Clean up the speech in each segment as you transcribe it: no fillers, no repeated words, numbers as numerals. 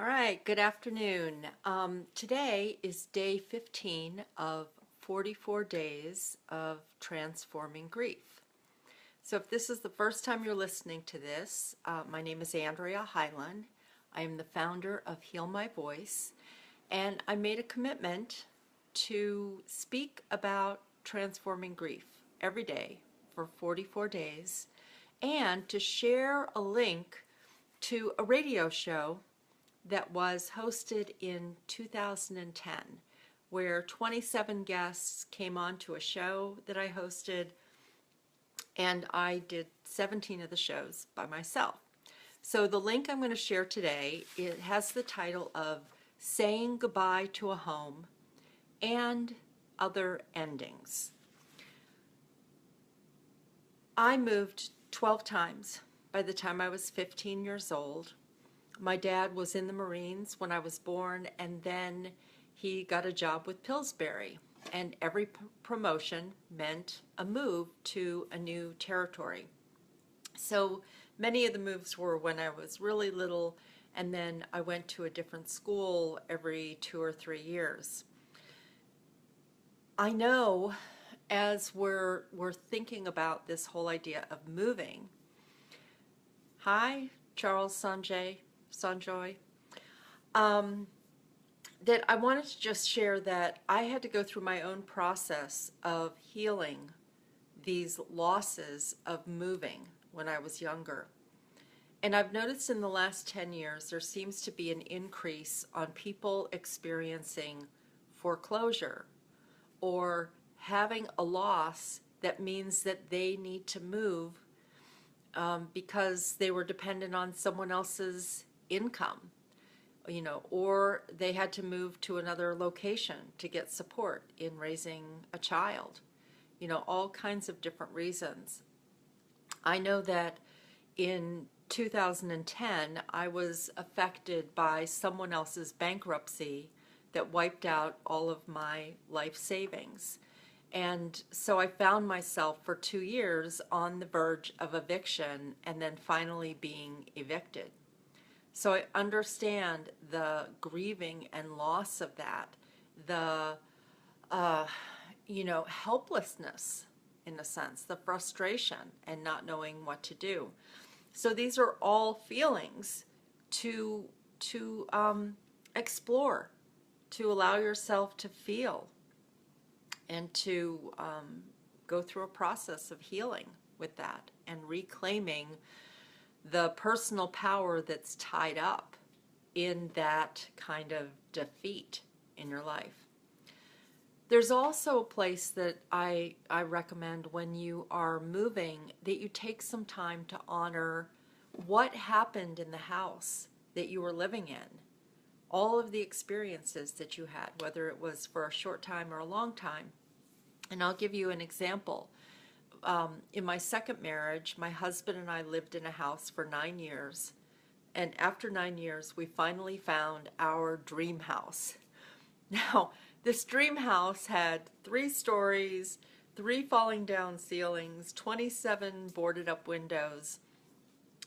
All right, good afternoon. Today is day 15 of 44 days of transforming grief. So if this is the first time you're listening to this, my name is Andrea Hylen. I am the founder of Heal My Voice, and I made a commitment to speak about transforming grief every day for 44 days and to share a link to a radio show that was hosted in 2010, where 27 guests came on to a show that I hosted, and I did 17 of the shows by myself. So the link I'm going to share today, it has the title of Saying Goodbye to a Home and Other Endings. I moved 12 times by the time I was 15 years old. My dad was in the Marines when I was born, and then he got a job with Pillsbury, and every promotion meant a move to a new territory. So many of the moves were when I was really little, and then I went to a different school every 2 or 3 years. I know as we're thinking about this whole idea of moving. Hi, Charles Sanjoy, that I wanted to just share that I had to go through my own process of healing these losses of moving when I was younger. And I've noticed in the last 10 years there seems to be an increase on people experiencing foreclosure or having a loss that means that they need to move because they were dependent on someone else's income, or they had to move to another location to get support in raising a child, all kinds of different reasons. I know that in 2010, I was affected by someone else's bankruptcy that wiped out all of my life savings. And so I found myself for 2 years on the verge of eviction and then finally being evicted. So I understand the grieving and loss of that, the, helplessness in a sense, the frustration and not knowing what to do. So these are all feelings to explore, to allow yourself to feel, and to go through a process of healing with that and reclaiming the personal power that's tied up in that kind of defeat in your life. There's also a place that I recommend when you are moving that you take some time to honor what happened in the house that you were living in, all of the experiences that you had, whether it was for a short time or a long time. And I'll give you an example. In my second marriage, my husband and I lived in a house for 9 years. And after 9 years, we finally found our dream house. Now, this dream house had 3 stories, 3 falling down ceilings, 27 boarded up windows.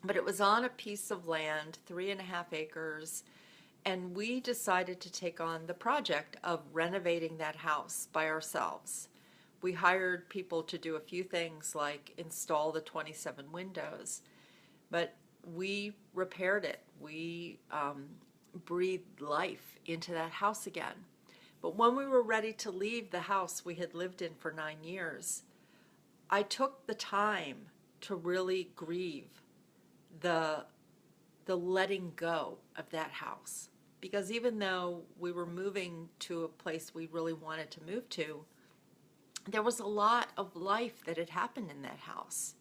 But it was on a piece of land, 3.5 acres. And we decided to take on the project of renovating that house by ourselves. We hired people to do a few things like install the 27 windows, but we repaired it. We breathed life into that house again. But when we were ready to leave the house we had lived in for 9 years, I took the time to really grieve the letting go of that house. Because even though we were moving to a place we really wanted to move to, there was a lot of life that had happened in that house.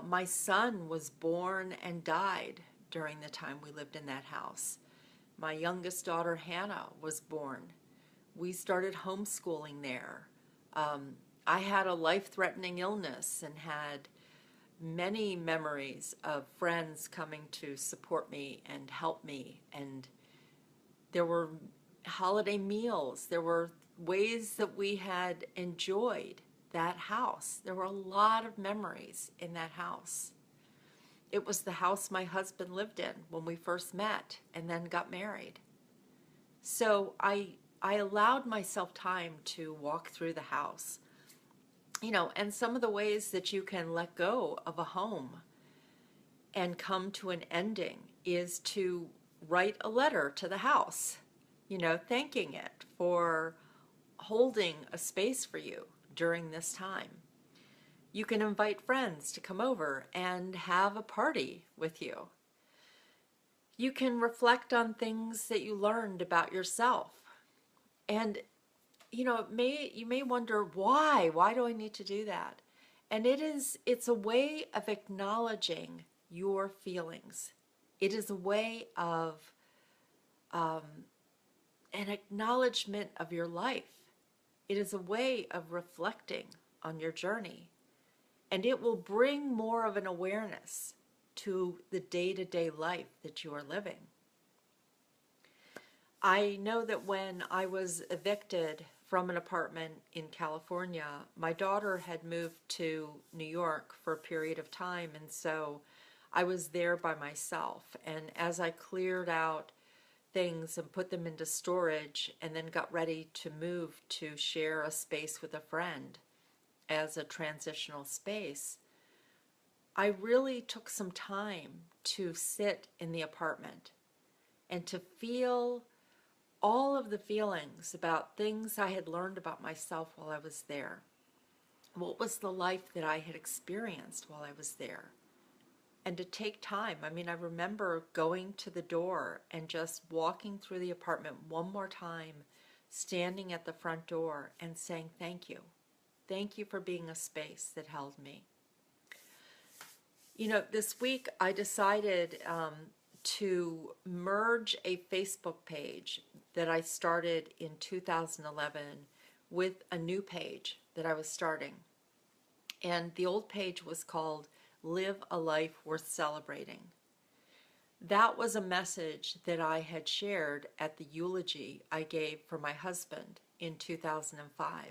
My son was born and died during the time we lived in that house. My youngest daughter, Hannah, was born. We started homeschooling there. I had a life-threatening illness and had many memories of friends coming to support me and help me. And there were holiday meals. There were ways that we had enjoyed that house. There were a lot of memories in that house. It was the house my husband lived in when we first met and then got married. So I allowed myself time to walk through the house. And some of the ways that you can let go of a home and come to an ending is to write a letter to the house, thanking it for holding a space for you during this time. You can invite friends to come over and have a party with you. You can reflect on things that you learned about yourself. And you may wonder why do I need to do that? And it's a way of acknowledging your feelings. It is a way of an acknowledgement of your life. It is a way of reflecting on your journey. And it will bring more of an awareness to the day-to-day life that you are living. I know that when I was evicted from an apartment in California, my daughter had moved to New York for a period of time, and so I was there by myself. And as I cleared out things and put them into storage and then got ready to move to share a space with a friend as a transitional space, I really took some time to sit in the apartment and to feel all of the feelings about things I had learned about myself while I was there. What was the life that I had experienced while I was there? And to take time. I remember going to the door and just walking through the apartment one more time, standing at the front door and saying thank you. Thank you for being a space that held me. This week I decided to merge a Facebook page that I started in 2011 with a new page that I was starting. And the old page was called Live a Life Worth Celebrating. That was a message that I had shared at the eulogy I gave for my husband in 2005.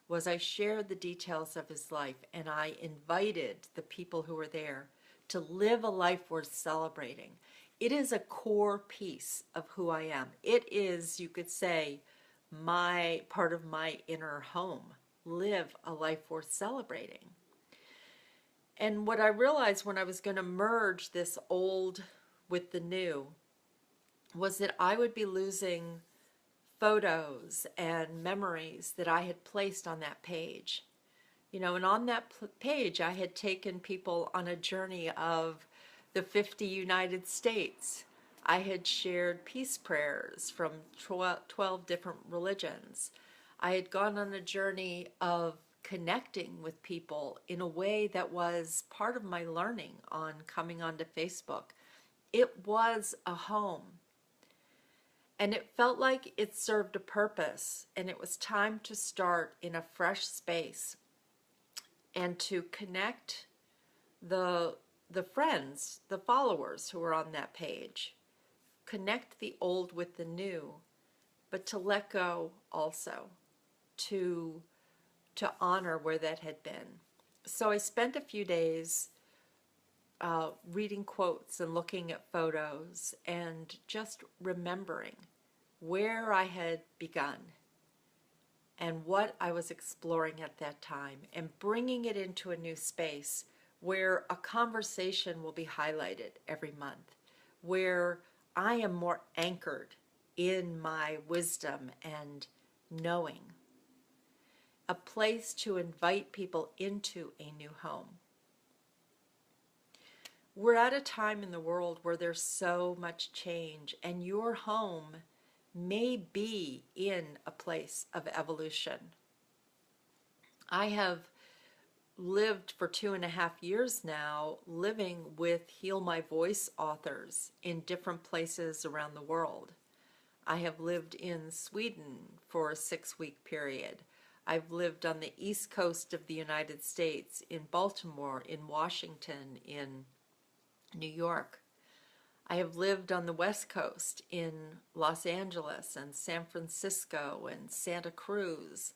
Was I shared the details of his life, and I invited the people who were there to live a life worth celebrating. It is a core piece of who I am. It is, you could say, part of my inner home. Live a life worth celebrating. And what I realized when I was going to merge this old with the new was that I would be losing photos and memories that I had placed on that page. And on that page I had taken people on a journey of the 50 United States. I had shared peace prayers from 12 different religions. I had gone on a journey of connecting with people in a way that was part of my learning on coming onto Facebook. It was a home. And it felt like it served a purpose, and it was time to start in a fresh space and to connect the friends, the followers who are on that page. Connect the old with the new, but to let go also, to honor where that had been. So I spent a few days reading quotes and looking at photos and just remembering where I had begun and what I was exploring at that time, and bringing it into a new space where a conversation will be highlighted every month, where I am more anchored in my wisdom and knowing. A place to invite people into a new home. We're at a time in the world where there's so much change, and your home may be in a place of evolution. I have lived for 2.5 years now living with Heal My Voice authors in different places around the world. I have lived in Sweden for a 6-week period. I've lived on the East Coast of the United States, in Baltimore, in Washington, in New York. I have lived on the West Coast in Los Angeles and San Francisco and Santa Cruz.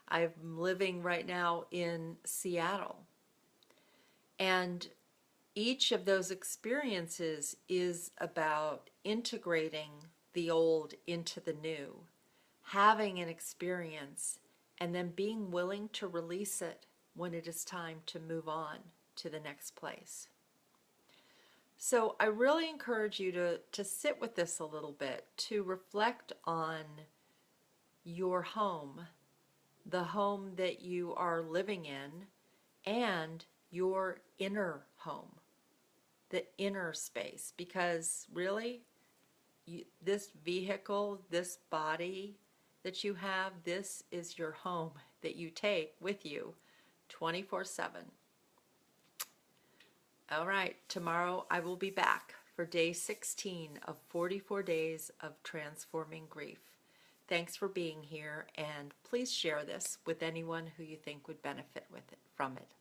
I'm living right now in Seattle. And each of those experiences is about integrating the old into the new, having an experience, and then being willing to release it when it is time to move on to the next place. So I really encourage you to sit with this a little bit, to reflect on your home, the home that you are living in, and your inner home, the inner space, because really, this vehicle, this body that you have, this is your home that you take with you 24/7. All right, tomorrow I will be back for day 16 of 44 days of transforming grief. Thanks for being here, and please share this with anyone who you think would benefit from it.